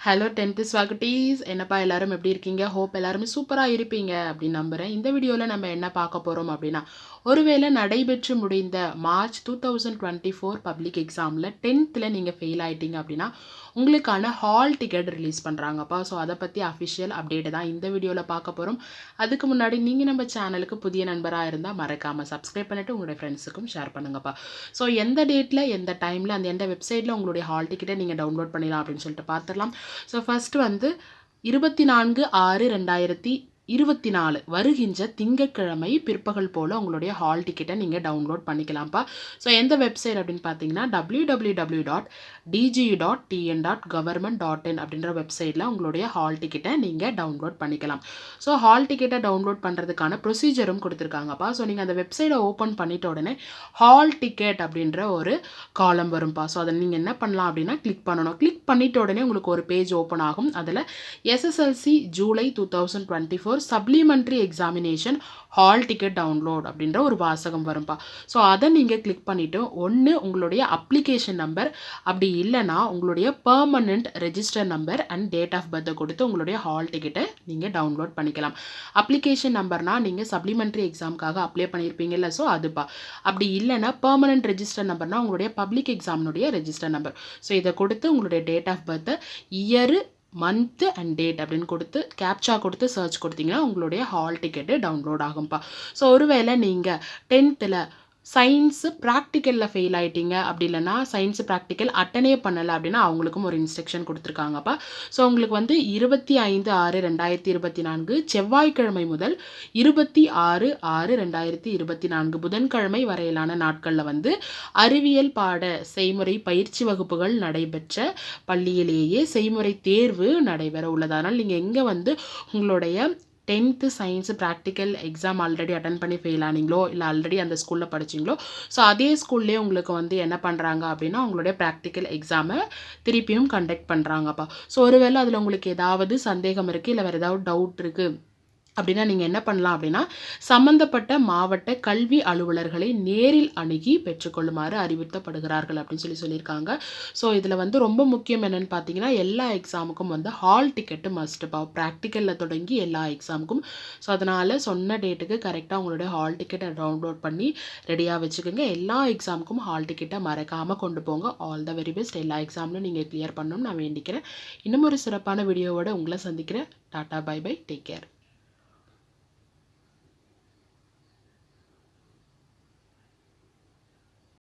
Hello 10th ஸ்வாகட்டீஸ் என்னப்பா எல்லாரும் எப்படி இருக்கீங்க? ஹோப் எல்லாருமே சூப்பராக இருப்பீங்க அப்படின்னு நம்புகிறேன். இந்த வீடியோவில் நம்ம என்ன பார்க்க போகிறோம் அப்படின்னா, ஒருவேளை நடைபெற்று முடிந்த மார்ச் 2024 பப்ளிக் எக்ஸாமில் 10th நீங்கள் ஃபெயில் ஆகிட்டீங்க அப்படின்னா உங்களுக்கான ஹால் டிக்கெட் ரிலீஸ் பண்ணுறாங்கப்பா. ஸோ அதை பற்றி அஃபிஷியல் அப்டேட் தான் இந்த வீடியோவில் பார்க்க போகிறோம். அதுக்கு முன்னாடி நீங்கள் நம்ம சேனலுக்கு புதிய நண்பராக இருந்தால் மறக்காமல் சப்ஸ்கிரைப் பண்ணிவிட்டு உங்களுடைய ஃப்ரெண்ட்ஸுக்கும் ஷேர் பண்ணுங்கப்பா. ஸோ எந்த டேட்டில் எந்த டைமில் அந்த எந்த வெப்சைட்டில் உங்களுடைய ஹால் டிக்கெட்டை நீங்கள் டவுன்லோட் பண்ணிடலாம் அப்படின்னு சொல்லிட்டு பார்த்துடலாம். ஸோ ஃபஸ்ட்டு வந்து 24/6/2024 வருகின்ற திங்கட்கிழமை பிற்பகல் போல் உங்களுடைய ஹால் டிக்கெட்டை நீங்கள் டவுன்லோட் பண்ணிக்கலாம்ப்பா. ஸோ எந்த வெப்சைட் அப்படின்னு பார்த்தீங்கன்னா www.dgu.tn.government.in அப்படின்ற வெப்சைட்டில் உங்களுடைய ஹால் டிக்கெட்டை நீங்கள் டவுன்லோட் பண்ணிக்கலாம். ஸோ ஹால் டிக்கெட்டை டவுன்லோட் பண்ணுறதுக்கான ப்ரொசீஜரும் கொடுத்துருக்காங்கப்பா. ஸோ நீங்கள் அந்த வெப்சைட்டை ஓப்பன் பண்ணிட்ட உடனே ஹால் டிக்கெட் அப்படின்ற ஒரு காலம் வரும்ப்பா. ஸோ அதை நீங்கள் என்ன பண்ணலாம் அப்படின்னா கிளிக் பண்ணணும். கிளிக் பண்ணிட்ட உடனே உங்களுக்கு ஒரு பேஜ் ஓப்பன் ஆகும். அதில் SSLC July 2024 supplementary examination hall ticket download அப்படின்ற ஒரு வாசகம் வரும்பா. ஸோ அதை நீங்கள் கிளிக் பண்ணிவிட்டு ஒன்று உங்களுடைய அப்ளிகேஷன் நம்பர், அப்படி இல்லைனா உங்களுடைய permanent register number and date of பர்த்தை கொடுத்து உங்களுடைய ஹால் டிக்கெட்டை நீங்கள் டவுன்லோட் பண்ணிக்கலாம். அப்ளிகேஷன் நம்பர்னால் நீங்கள் சப்ளிமெண்ட்ரி எக்ஸாமுக்காக அப்ளை பண்ணியிருப்பீங்கல்ல, ஸோ அதுப்பா. அப்படி இல்லைனா பெர்மனண்ட் ரெஜிஸ்டர் நம்பர்னால் உங்களுடைய பப்ளிக் எக்ஸாமினுடைய ரெஜிஸ்டர் நம்பர். ஸோ இதை கொடுத்து உங்களுடைய டேட் ஆஃப் பர்த்தை, இயரு, மந்த்து அண்ட் டேட் அப்படின்னு கொடுத்து கேப்சா கொடுத்து சர்ச் கொடுத்தீங்கன்னா உங்களுடைய ஹால் டிக்கெட்டு டவுன்லோட் ஆகும்ப்பா. ஸோ ஒருவேளை நீங்கள் 10th சயின்ஸு ப்ராக்டிக்கலில் ஃபெயில் ஆகிட்டீங்க, அப்படி இல்லைனா சயின்ஸு ப்ராக்டிக்கல் அட்டனே பண்ணலை அப்படின்னா அவங்களுக்கும் ஒரு இன்ஸ்ட்ரக்ஷன் கொடுத்துருக்காங்கப்பா. ஸோ உங்களுக்கு வந்து 25/6/2024 செவ்வாய்க்கிழமை முதல் 26/6/2024 புதன்கிழமை வரையிலான நாட்களில் வந்து அறிவியல் பாட செய்முறை பயிற்சி வகுப்புகள் நடைபெற்ற பள்ளியிலேயே செய்முறை தேர்வு நடைபெற உள்ளது. அதனால் நீங்கள் எங்கே வந்து உங்களுடைய 10th science practical exam already attend பண்ணி ஃபெயில் ஆனீங்களோ, இல்லை ஆல்ரெடி அந்த ஸ்கூலில் படிச்சிங்களோ, ஸோ அதே ஸ்கூல்லேயே உங்களுக்கு வந்து என்ன பண்ணுறாங்க அப்படின்னா உங்களுடைய ப்ராக்டிக்கல் எக்ஸாமை திருப்பியும் கண்டக்ட் பண்ணுறாங்கப்பா. ஸோ ஒருவேளை அதில் உங்களுக்கு ஏதாவது சந்தேகம் இருக்குது, இல்லை வேறு ஏதாவது டவுட் இருக்குது அப்படின்னா நீங்கள் என்ன பண்ணலாம் அப்படின்னா சம்பந்தப்பட்ட மாவட்ட கல்வி அலுவலர்களை நேரில் அணுகி பெற்றுக்கொள்ளுமாறு அறிவுறுத்தப்படுகிறார்கள் அப்படின்னு சொல்லியிருக்காங்க. ஸோ இதில் வந்து ரொம்ப முக்கியம் என்னென்னு பார்த்தீங்கன்னா எல்லா எக்ஸாமுக்கும் வந்து ஹால் டிக்கெட்டு மஸ்ட்டுப்பா. ப்ராக்டிக்கலில் தொடங்கி எல்லா எக்ஸாமுக்கும். ஸோ அதனால் சொன்ன டேட்டுக்கு கரெக்டாக உங்களுடைய ஹால் டிக்கெட்டை டவுன்லோட் பண்ணி ரெடியாக வச்சுக்கோங்க. எல்லா எக்ஸாமுக்கும் ஹால் டிக்கெட்டை மறக்காமல் கொண்டு போங்க. All the very best. எல்லா எக்ஸாம்லையும் நீங்கள் கிளியர் பண்ணணும்னு நான் வேண்டிக்கிறேன். இன்னும் ஒரு சிறப்பான வீடியோவோட உங்களை சந்திக்கிறேன். Tata, bye bye, take care.